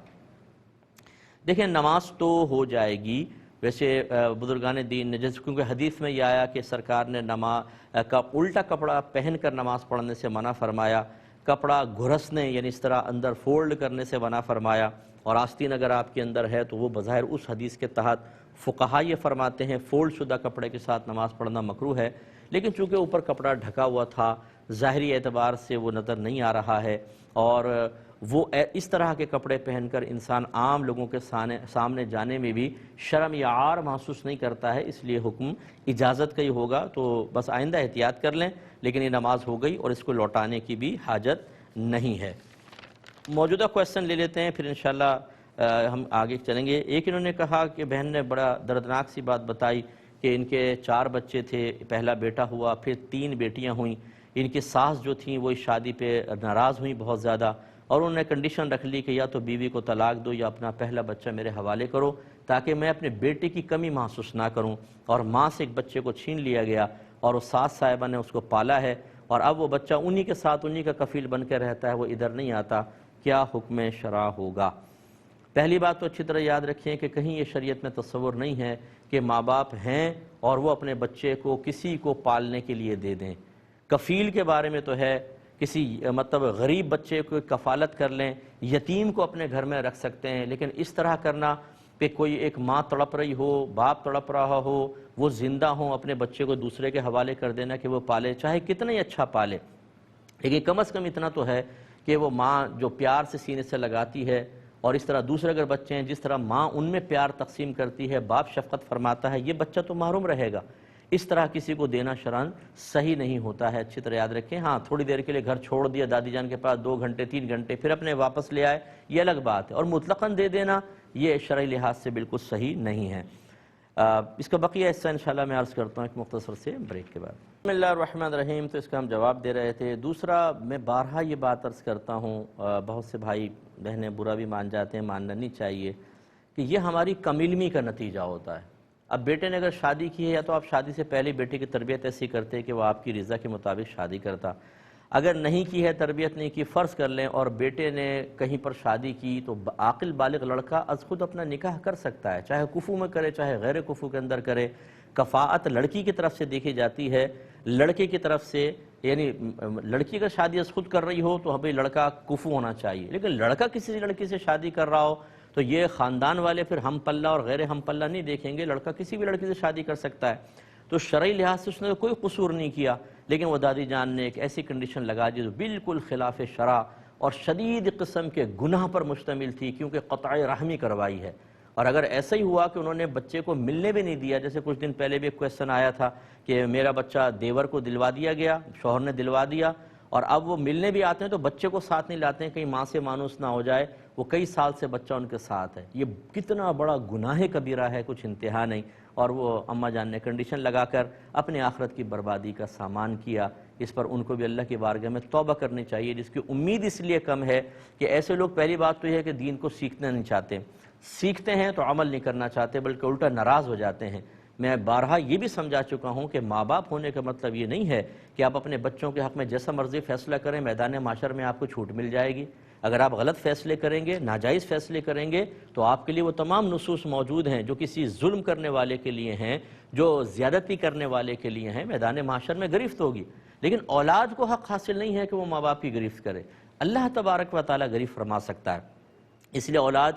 دیکھیں نماز تو ہو جائے گی، ویسے بزرگان دین نے کیونکہ حدیث میں یہ آیا کہ سرکار نے نماز کا الٹا کپڑا پہن کر نماز پڑھنے سے منع فرمایا، کپڑا گھرسنے یعنی اس طرح اندر فولڈ کرنے سے منع فرمایا، اور آستین اگر آپ کے اندر ہے تو وہ بظاہر اس حدیث کے تحت فقہا یہ فرماتے ہیں فولڈ شدہ کپڑے کے ساتھ نماز پڑھنا مکروہ ہے۔ لیکن چونکہ اوپر کپڑا ڈھکا ہوا تھا، ظاہری اعتبار سے وہ نظر نہیں آ رہا ہے، اور وہ اس طرح کے کپڑے پہن کر انسان عام لوگوں کے سامنے جانے میں بھی شرم یا عار محسوس نہیں کرتا ہے، اس لیے حکم اجازت کا ہی ہوگا۔ تو بس آئندہ احتیاط کر لیں، لیکن یہ نماز ہو گئی اور اس کو لوٹانے کی بھی حاجت نہیں ہے۔ موجودہ کویسچن لے لیتے ہیں، پھر انشاءاللہ ہم آگے چلیں گے۔ ایک انہوں نے کہا کہ بہن نے بڑا دردناک سی بات بتائی کہ ان کے 4 بچے تھے، پہلا بیٹا ہوا، پھر 3 بیٹیاں ہوئیں، ان کی ساس جو تھیں وہ اس شادی پہ ناراض ہوئیں بہت زیادہ، اور انہوں نے کنڈیشن رکھ لی کہ یا تو بیوی کو طلاق دو یا اپنا پہلا بچہ میرے حوالے کرو، تاکہ میں اپنے بیٹے کی کمی محسوس نہ کروں۔ اور ماں سے ایک بچے کو چھین لیا گیا، اور وہ ساس صاحبہ نے اس کو پالا ہے، اور اب وہ بچہ انہی کے ساتھ انہی کا کفیل بن کے رہتا ہے، وہ ادھر نہیں آتا، کیا حکم شرع ہوگا؟ پہلی بات تو اچھی طرح یاد رکھیں کہ کہیں یہ شریعت میں تصور نہیں ہے کہ ماں باپ ہیں اور وہ اپنے بچے کو کسی کو پالنے کے لیے دے دیں۔ کفیل کے بارے میں تو ہے، کسی غریب بچے کو کفالت کر لیں، یتیم کو اپنے گھر میں رکھ سکتے ہیں، لیکن اس طرح کرنا کہ کوئی ایک ماں تڑپ رہی ہو، باپ تڑپ رہا ہو، وہ زندہ ہوں، اپنے بچے کو دوسرے کے حوالے کر دینا کہ وہ پالے، چاہے کتنا ہی اچھا پالے، لیکن کم از کم اتنا تو ہے کہ وہ ماں جو پیار سے سینے سے لگاتی ہے، اور اس طرح دوسرے اگر بچے ہیں جس طرح ماں ان میں پیار تقسیم کرتی ہے، باپ شفقت فرماتا ہے، یہ بچہ تو محروم رہے گا۔ اس طرح کسی کو دینا شرعاً صحیح نہیں ہوتا ہے، اچھی طرح یاد رکھیں۔ ہاں تھوڑی دیر کے لیے گھر چھوڑ دیا دادی جان کے پاس، 2 گھنٹے 3 گھنٹے، پھر اپنے واپس لے آئے، یہ الگ بات ہے، اور مطلقاً دے دینا یہ شرعی لحاظ سے بالکل صحیح نہیں ہے۔ اس کا بقیہ حصہ انشاءاللہ میں عرض کرتا ہوں ایک مختصر سے بریک کے بعد۔ بسم اللہ الرحمن الرحیم، تو اس کا ہم جواب دے رہے تھے۔ دوسرا، میں بارہا یہ بات عرض کرتا ہوں، بہت سے بھائی بہنیں برا بھی مان جاتے ہیں، ماننا نہیں چاہیے، کہ یہ ہماری کم علمی کا نتیجہ ہوتا ہے۔ اب بیٹے نے اگر شادی کی ہے، یا تو آپ شادی سے پہلے بیٹے کی تربیت ایسی کرتے کہ وہ آپ کی رضا کے مطابق شادی کرتا، اگر نہیں کی ہے، تربیت نہیں کی، فرض کر لیں، اور بیٹے نے کہیں پر شادی کی، تو عاقل بالغ لڑکا از خود اپنا نکاح کر سکتا ہے، چاہے کفو میں کرے چاہے غیر کفو کے اندر کرے۔ کفاءت لڑکی کی طرف سے دیکھی جاتی ہے، لڑکے کی طرف سے، یعنی لڑکی کا شادی از خود کر رہی ہو تو بھئی لڑکا کفو ہونا چاہیے، لیکن لڑکا کسی لڑکی سے شادی کر رہا ہو تو یہ خاندان والے پھر ہم پلہ اور غیر ہم پلہ نہیں دیکھیں گے، لڑکا کسی بھی لڑکی سے شادی کر سکتا ہے۔ تو شرعی لحاظ سے اس نے کوئی قصور نہیں کیا، لیکن وہ دادی جان نے ایک ایسی کنڈیشن لگا دی جو بالکل خلاف شرع اور شدید قسم کے گناہ پر مشتمل تھی، کیونکہ قطع رحمی کروائی ہے۔ اور اگر ایسا ہی ہوا کہ انہوں نے بچے کو ملنے بھی نہیں دیا، جیسے کچھ دن پہلے بھی ایک کویسچن آیا تھا کہ میرا بچہ دیور کو دلوا دیا گیا، شوہر نے دلوا دیا، اور اب وہ ملنے بھی آتے ہیں تو بچے کو ساتھ نہیں لاتے ہیں، کہیں ماں سے مانوس نہ ہو جائے، وہ کئی سال سے بچہ ان کے ساتھ ہے، یہ کتنا بڑا گناہ کبیرہ ہے، کچھ انتہا نہیں۔ اور وہ اماں جان نے کنڈیشن لگا کر اپنے آخرت کی بربادی کا سامان کیا۔ اس پر ان کو بھی اللہ کی بارگاہ میں توبہ کرنی چاہیے، جس کی امید اس لیے کم ہے کہ ایسے لوگ، پہلی بات تو یہ ہے کہ دین کو سیکھنا نہیں چاہتے، سیکھتے ہیں تو عمل نہیں کرنا چاہتے بلکہ الٹا ناراض ہو جاتے ہیں۔ میں بارہا یہ بھی سمجھا چکا ہوں کہ ماں باپ ہونے کا مطلب یہ نہیں ہے کہ آپ اپنے بچوں کے حق میں جیسا مرضی فیصلہ کریں، میدان معاشر میں آپ کو چھوٹ مل جائے گی۔ اگر آپ غلط فیصلے کریں گے، ناجائز فیصلے کریں گے، تو آپ کے لیے وہ تمام نصوص موجود ہیں جو کسی ظلم کرنے والے کے لیے ہیں، جو زیادتی کرنے والے کے لیے ہیں، میدان معاشر میں گرفت ہوگی۔ لیکن اولاد کو حق حاصل نہیں ہے کہ وہ ماں باپ کی گرفت کرے، اللہ تبارک و تعالیٰ گرفت فرما سکتا ہے، اس لیے اولاد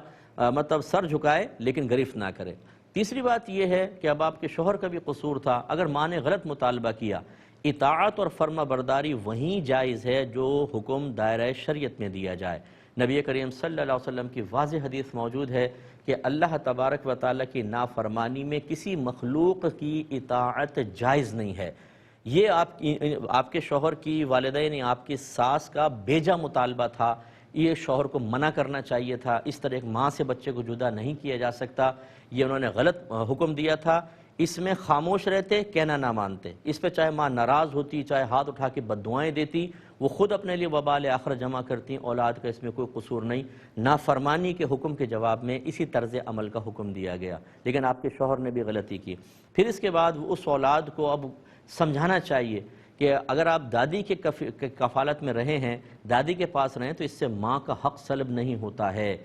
مطلب سر جھکائے لیکن گرفت نہ کرے۔ تیسری بات یہ ہے کہ اب آپ کے شوہر کا بھی قصور تھا، اگر ماں نے غلط مطالبہ کیا، اطاعت اور فرما برداری وہیں جائز ہے جو حکم دائرہ شریعت میں دیا جائے۔ نبی کریم صلی اللہ علیہ وسلم کی واضح حدیث موجود ہے کہ اللہ تبارک و تعالیٰ کی نافرمانی میں کسی مخلوق کی اطاعت جائز نہیں ہے۔ یہ آپ کے شوہر کی والدین، آپ کی ساس کا بیجا مطالبہ تھا، یہ شوہر کو منع کرنا چاہیے تھا، اس طرح ایک ماں سے بچے کو جدا نہیں کیا جا سکتا، یہ انہوں نے غلط حکم دیا تھا۔ اس میں خاموش رہتے، کہنا نہ مانتے، اس پہ چاہے ماں ناراض ہوتی، چاہے ہاتھ اٹھا کے بددعائیں دیتی، وہ خود اپنے لیے وبال آخر جمع کرتی، اولاد کا اس میں کوئی قصور نہیں۔ نافرمانی کے حکم کے جواب میں اسی طرز عمل کا حکم دیا گیا، لیکن آپ کے شوہر نے بھی غلطی کی۔ پھر اس کے بعد اس اولاد کو اب سمجھانا چاہیے کہ اگر آپ دادی کے کفالت میں رہے ہیں، دادی کے پاس رہیں، تو اس سے ماں کا حق سلب نہیں ہوتا ہے،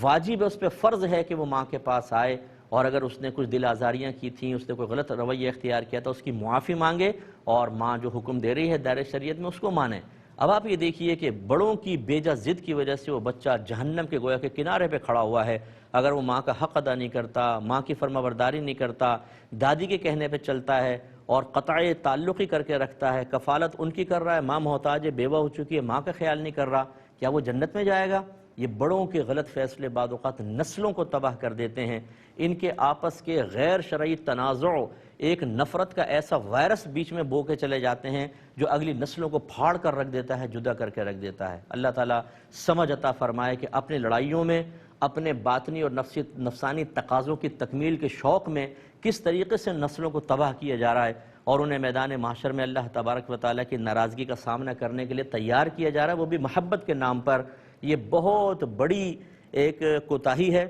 واجب ہے، اس پہ فرض ہے کہ وہ ماں کے پاس آئے، اور اگر اس نے کچھ دل آزاریاں کی تھیں، اس نے کوئی غلط رویہ اختیار کیا تھا، اس کی معافی مانگے اور ماں جو حکم دے رہی ہے دائرہ شریعت میں اس کو مانے۔ اب آپ یہ دیکھیے کہ بڑوں کی بیجا ضد کی وجہ سے وہ بچہ جہنم کے گویا کے کنارے پہ کھڑا ہوا ہے، اگر وہ ماں کا حق ادا نہیں کرتا، ماں کی فرما برداری نہیں کرتا، دادی کے کہنے پہ چلتا ہے اور قطع تعلقی کر کے رکھتا ہے، کفالت ان کی کر رہا ہے، ماں محتاج ہے، بیوہ ہو چکی ہے، ماں کا خیال نہیں کر رہا، کیا وہ جنت میں جائے گا؟ یہ بڑوں کے غلط فیصلے بعض اوقات نسلوں کو تباہ کر دیتے ہیں، ان کے آپس کے غیر شرعی تنازع ایک نفرت کا ایسا وائرس بیچ میں بو کے چلے جاتے ہیں جو اگلی نسلوں کو پھاڑ کر رکھ دیتا ہے، جدا کر کے رکھ دیتا ہے۔ اللہ تعالیٰ سمجھ عطا فرمائے کہ اپنی لڑائیوں میں، اپنے باطنی اور نفسانی تقاضوں کی تکمیل کے شوق میں کس طریقے سے نسلوں کو تباہ کیا جا رہا ہے اور انہیں میدان محشر میں اللہ تبارک و تعالیٰ کی ناراضگی کا سامنا کرنے کے لیے تیار کیا جا رہا ہے، وہ بھی محبت کے نام پر، یہ بہت بڑی ایک کوتاہی ہے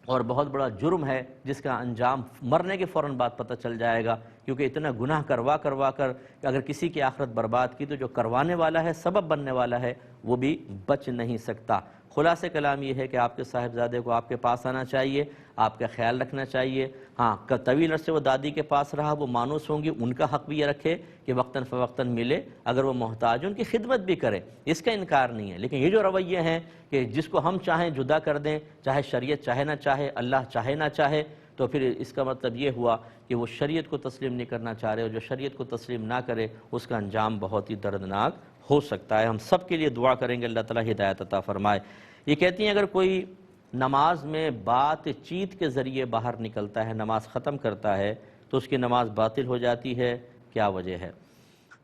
اور بہت بڑا جرم ہے جس کا انجام مرنے کے فوراً بعد پتہ چل جائے گا، کیونکہ اتنا گناہ کروا کر کہ اگر کسی کی آخرت برباد کی تو جو کروانے والا ہے، سبب بننے والا ہے، وہ بھی بچ نہیں سکتا۔ خلاصہ کلام یہ ہے کہ آپ کے صاحبزادے کو آپ کے پاس آنا چاہیے، آپ کا خیال رکھنا چاہیے۔ ہاں، طویل عرصے وہ دادی کے پاس رہا، وہ مانوس ہوں گی، ان کا حق بھی یہ رکھے کہ وقتاً فوقتاً ملے، اگر وہ محتاج ان کی خدمت بھی کرے، اس کا انکار نہیں ہے۔ لیکن یہ جو رویے ہیں کہ جس کو ہم چاہیں جدا کر دیں، چاہے شریعت چاہے نہ چاہے، اللہ چاہے نہ چاہے، تو پھر اس کا مطلب یہ ہوا کہ وہ شریعت کو تسلیم نہیں کرنا چاہ رہے، اور جو شریعت کو تسلیم نہ کرے اس کا انجام بہت ہی دردناک ہو سکتا ہے۔ ہم سب کے لیے دعا کریں گے اللہ تعالیٰ ہدایت عطا فرمائے۔ یہ کہتی ہیں اگر کوئی نماز میں بات چیت کے ذریعے باہر نکلتا ہے، نماز ختم کرتا ہے، تو اس کی نماز باطل ہو جاتی ہے، کیا وجہ ہے؟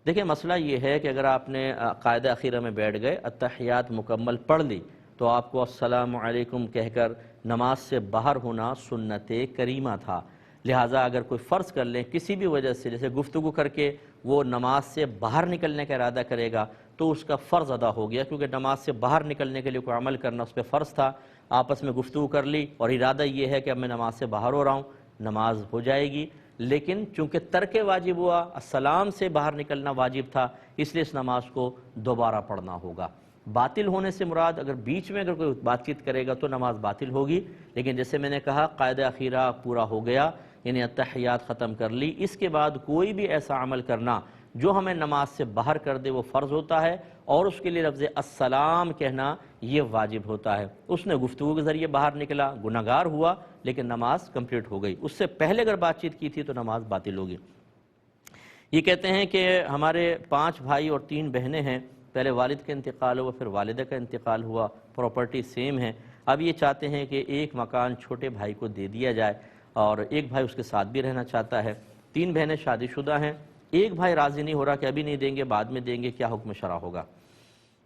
دیکھیں مسئلہ یہ ہے کہ اگر آپ نے قاعدہ اخیرہ میں بیٹھ گئے، اتحیات مکمل پڑھ لی، تو آپ کو السلام علیکم کہہ کر نماز سے باہر ہونا سنت کریمہ تھا، لہٰذا اگر کوئی فرض کر لیں کسی بھی وجہ سے، جیسے گفتگو کر کے وہ نماز سے باہر نکلنے کا ارادہ کرے گا تو اس کا فرض ادا ہو گیا، کیونکہ نماز سے باہر نکلنے کے لیے کوئی عمل کرنا اس پہ فرض تھا، آپس میں گفتگو کر لی اور ارادہ یہ ہے کہ اب میں نماز سے باہر ہو رہا ہوں، نماز ہو جائے گی۔ لیکن چونکہ ترک واجب ہوا، السلام سے باہر نکلنا واجب تھا، اس لیے اس نماز کو دوبارہ پڑھنا ہوگا۔ باطل ہونے سے مراد اگر بیچ میں اگر کوئی بات چیت کرے گا تو نماز باطل ہوگی، لیکن جیسے میں نے کہا قاعدہ اخیرہ پورا ہو گیا، یعنی اتحیات ختم کر لی، اس کے بعد کوئی بھی ایسا عمل کرنا جو ہمیں نماز سے باہر کر دے وہ فرض ہوتا ہے، اور اس کے لیے لفظ السلام کہنا یہ واجب ہوتا ہے۔ اس نے گفتگو کے ذریعے باہر نکلا، گناہگار ہوا، لیکن نماز کمپلیٹ ہو گئی، اس سے پہلے اگر بات چیت کی تھی تو نماز باطل ہوگی۔ یہ کہتے ہیں کہ ہمارے 5 بھائی اور 3 بہنیں ہیں، پہلے والد کا انتقال ہوا، پھر والدہ کا انتقال ہوا، پراپرٹی سیم ہے، اب یہ چاہتے ہیں کہ ایک مکان چھوٹے بھائی کو دے دیا جائے اور ایک بھائی اس کے ساتھ بھی رہنا چاہتا ہے۔ 3 بہنیں شادی شدہ ہیں، ایک بھائی راضی نہیں ہو رہا کہ ابھی نہیں دیں گے، بعد میں دیں گے، کیا حکم شرع ہوگا؟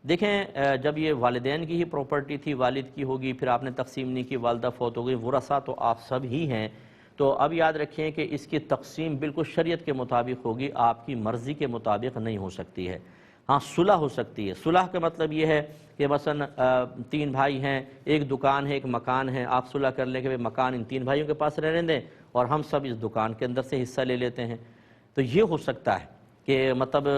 دیکھیں جب یہ والدین کی ہی پراپرٹی تھی، والد کی ہوگی، پھر آپ نے تقسیم نہیں کی، والدہ فوت ہو گئی، ورثہ تو آپ سب ہی ہیں، تو اب یاد رکھیں کہ اس کی تقسیم بالکل شریعت کے مطابق ہوگی، آپ کی مرضی کے مطابق نہیں ہو سکتی ہے۔ ہاں صلح ہو سکتی ہے. صلح کا مطلب یہ ہے کہ مثلا 3 بھائی ہیں, ایک دکان ہے ایک مکان ہے, آپ صلح کر لیں کہ مکان ان 3 بھائیوں کے پاس رہنے دیں اور ہم سب اس دکان کے اندر سے حصہ لے لیتے ہیں. تو یہ ہو سکتا ہے کہ مطلب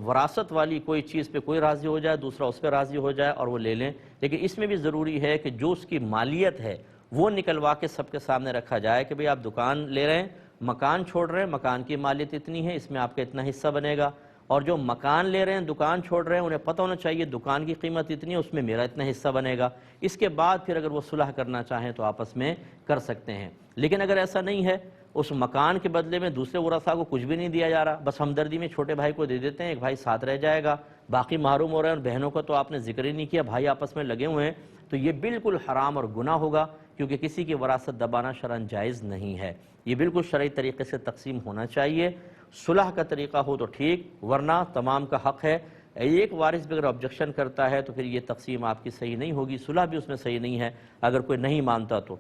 وراثت والی کوئی چیز پہ کوئی راضی ہو جائے, دوسرا اس پہ راضی ہو جائے اور وہ لے لیں. لیکن اس میں بھی ضروری ہے کہ جو اس کی مالیت ہے وہ نکلوا کے سب کے سامنے رکھا جائے کہ بھئی آپ دکان لے رہے ہیں, مکان چھوڑ رہے ہیں, مکان کی مالیت اتنی ہے, اس میں آپ کا اتنا حصہ بنے گا, اور جو مکان لے رہے ہیں دکان چھوڑ رہے ہیں انہیں پتہ ہونا چاہیے دکان کی قیمت اتنی ہے, اس میں میرا اتنا حصہ بنے گا. اس کے بعد پھر اگر وہ صلح کرنا چاہیں تو آپس میں کر سکتے ہیں. لیکن اگر ایسا نہیں ہے, اس مکان کے بدلے میں دوسرے ورثاء کو کچھ بھی نہیں دیا جا رہا, بس ہمدردی میں چھوٹے بھائی کو دے دیتے ہیں, ایک بھائی ساتھ رہ جائے گا, باقی محروم ہو رہے ہیں, اور بہنوں کا تو آپ نے ذکر ہی نہیں کیا, بھائی آپس میں لگے ہوئے ہیں, تو یہ بالکل حرام اور گناہ ہوگا, کیونکہ کسی کی وراثت دبانا شرعاً جائز نہیں ہے. یہ بالکل شرعی طریقے سے تقسیم ہونا چاہیے. صلح کا طریقہ ہو تو ٹھیک, ورنہ تمام کا حق ہے. ایک وارث بھی اگر آبجیکشن کرتا ہے تو پھر یہ تقسیم آپ کی صحیح نہیں ہوگی, صلح بھی اس میں صحیح نہیں ہے اگر کوئی نہیں مانتا تو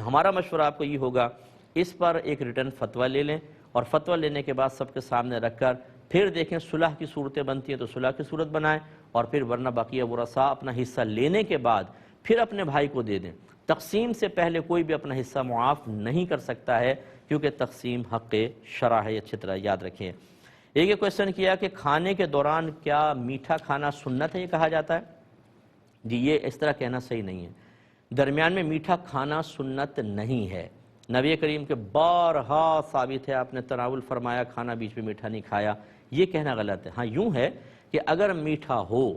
ہمارا مشورہ آپ کو یہ ہوگا, اس پر ایک ریٹرن فتویٰ لے لیں, اور فتویٰ لینے کے بعد سب کے سامنے رکھ کر پھر دیکھیں صلح کی صورتیں بنتی ہیں تو صلح کی صورت بنائیں, اور پھر ورنہ بقیہ ورثاء اپنا حصہ لینے کے بعد پھر اپنے بھائی کو دے دیں. تقسیم سے پہلے کوئی بھی اپنا حصہ معاف نہیں کر سکتا ہے, کیونکہ تقسیم حق شرع ہے, اچھی طرح یاد رکھیں. ایک یہ کویسچن کیا کہ کھانے کے دوران کیا میٹھا کھانا سنت ہے, یہ کہا جاتا ہے. جی یہ اس طرح کہنا صحیح نہیں ہے. درمیان میں میٹھا کھانا سنت نہیں ہے. نبی کریم کے بارہا ثابت ہے, آپ نے تناول فرمایا, کھانا بیچ میں میٹھا نہیں کھایا, یہ کہنا غلط ہے. ہاں یوں ہے کہ اگر میٹھا ہو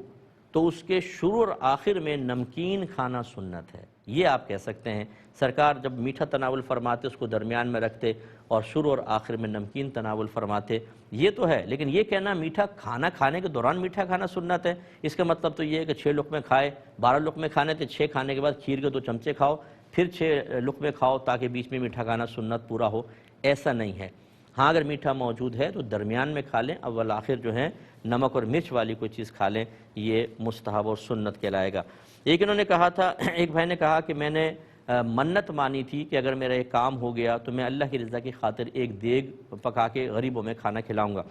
تو اس کے شروع اور آخر میں نمکین کھانا سنت ہے, یہ آپ کہہ سکتے ہیں. سرکار جب میٹھا تناول فرماتے اس کو درمیان میں رکھتے اور شروع اور آخر میں نمکین تناول فرماتے, یہ تو ہے. لیکن یہ کہنا میٹھا کھانا کھانے کے دوران میٹھا کھانا سنت ہے, اس کا مطلب تو یہ ہے کہ 6 لقمے کھائے, 12 لقمے کھانے تھے, 6 کھانے کے بعد کھیر کے 2 چمچے کھاؤ, پھر 6 لقمے کھاؤ تاکہ بیچ میں میٹھا کھانا سنت پورا ہو, ایسا نہیں ہے. ہاں اگر میٹھا موجود ہے تو درمیان میں کھا لیں, اول آخر جو ہے نمک اور مرچ والی کوئی چیز کھا لیں, یہ مستحب اور سنت کہلائے گا. ایک انہوں نے کہا تھا, ایک بھائی نے کہا کہ میں نے منت مانی تھی کہ اگر میرا ایک کام ہو گیا تو میں اللہ کی رضا کی خاطر ایک دیگ پکا کے غریبوں میں کھانا کھلاؤں گا.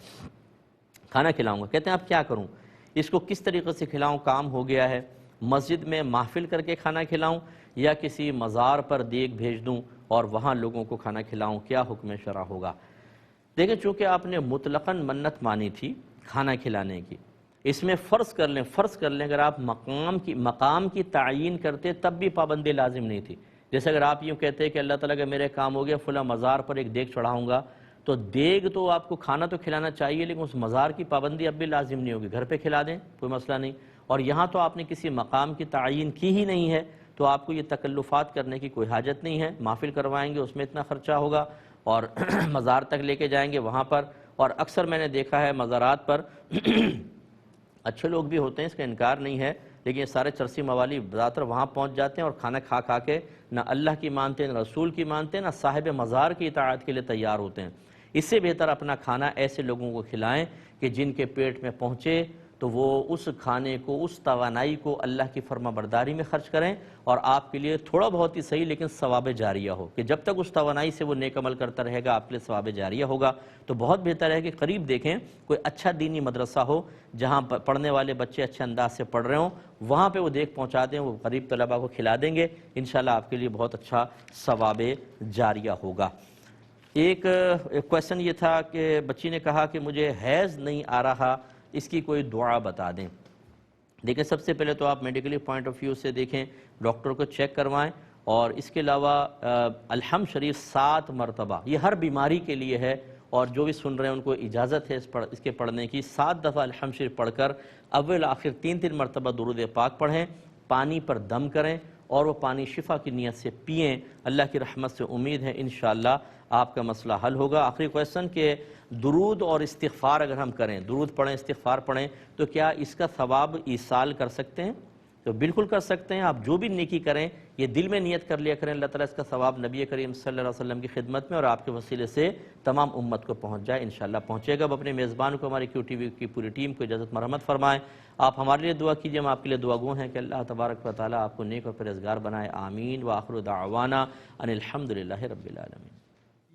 کہتے ہیں اب کیا کروں, اس کو کس طریقے سے کھلاؤں, کام ہو گیا ہے, مسجد میں محفل کر کے کھانا کھلاؤں یا کسی مزار پر دیگ بھیج دوں اور وہاں لوگوں کو کھانا کھلاؤں, کیا حکم شرع ہوگا. دیکھیں چونکہ آپ نے مطلقاً منت مانی تھی کھانا کھلانے کی, اس میں فرض کر لیں اگر آپ مقام کی تعیین کرتے تب بھی پابندی لازم نہیں تھی. جیسے اگر آپ یوں کہتے کہ اللہ تعالیٰ کا میرے کام ہو گیا فلاں مزار پر ایک دیگ چڑھاؤں گا, تو دیگ تو آپ کو کھانا تو کھلانا چاہیے, لیکن اس مزار کی پابندی اب بھی لازم نہیں ہوگی, گھر پہ کھلا دیں کوئی مسئلہ نہیں. اور یہاں تو آپ نے کسی مقام کی تعیین کی ہی نہیں ہے, تو آپ کو یہ تکلفات کرنے کی کوئی حاجت نہیں ہے. محفل کروائیں گے اس میں اتنا خرچہ ہوگا, اور مزار تک لے کے جائیں گے وہاں پر, اور اکثر میں نے دیکھا ہے مزارات پر اچھے لوگ بھی ہوتے ہیں, اس کا انکار نہیں ہے, لیکن یہ سارے چرسی موالی زیادہ تر وہاں پہنچ جاتے ہیں اور کھانا کھا کے نہ اللہ کی مانتے ہیں, نہ رسول کی مانتے ہیں, نہ صاحب مزار کی اطاعت کے لیے تیار ہوتے ہیں. اس سے بہتر اپنا کھانا ایسے لوگوں کو کھلائیں کہ جن کے پیٹ میں پہنچے تو وہ اس کھانے کو, اس توانائی کو اللہ کی فرما برداری میں خرچ کریں, اور آپ کے لیے تھوڑا بہت ہی صحیح لیکن ثواب جاریہ ہو, کہ جب تک اس توانائی سے وہ نیک عمل کرتا رہے گا آپ کے لیے ثواب جاریہ ہوگا. تو بہت بہتر ہے کہ قریب دیکھیں کوئی اچھا دینی مدرسہ ہو جہاں پڑھنے والے بچے اچھے انداز سے پڑھ رہے ہوں, وہاں پہ وہ دیکھ پہنچا دیں, وہ غریب طلباء کو کھلا دیں گے, انشاءاللہ آپ کے لیے بہت اچھا ثواب جاریہ ہوگا. ایک کویسچن یہ تھا کہ بچی نے کہا کہ مجھے حیض نہیں آ رہا, اس کی کوئی دعا بتا دیں. دیکھیں سب سے پہلے تو آپ میڈیکلی پوائنٹ آف ویو سے دیکھیں, ڈاکٹر کو چیک کروائیں, اور اس کے علاوہ الحمد شریف 7 مرتبہ, یہ ہر بیماری کے لیے ہے, اور جو بھی سن رہے ہیں ان کو اجازت ہے اس کے پڑھنے کی. 7 دفعہ الحمد شریف پڑھ کر اول آخر 3 مرتبہ درود پاک پڑھیں, پانی پر دم کریں, اور وہ پانی شفا کی نیت سے پئیں. اللہ کی رحمت سے امید ہے انشاءاللہ آپ کا مسئلہ حل ہوگا. آخری کویسچن کہ درود اور استغفار اگر ہم کریں, درود پڑھیں استغفار پڑھیں, تو کیا اس کا ثواب ایصال کر سکتے ہیں؟ تو بالکل کر سکتے ہیں. آپ جو بھی نیکی کریں یہ دل میں نیت کر لیا کریں, اللہ تعالیٰ اس کا ثواب نبی کریم صلی اللہ علیہ وسلم کی خدمت میں اور آپ کے وسیلے سے تمام امت کو پہنچ جائے, انشاءاللہ پہنچے گا. اب اپنے میزبان کو, ہماری QTV کی پوری ٹیم کو اجازت مرحمت فرمائیں. آپ ہمارے لیے دعا کیجیے, ہم آپ کے لیے دعا گو ہیں کہ اللہ تبارک و تعالیٰ آپ کو نیک اور پرہیزگار بنائے. آمین. وآخر دعوانا ان الحمدللہ رب العالمین.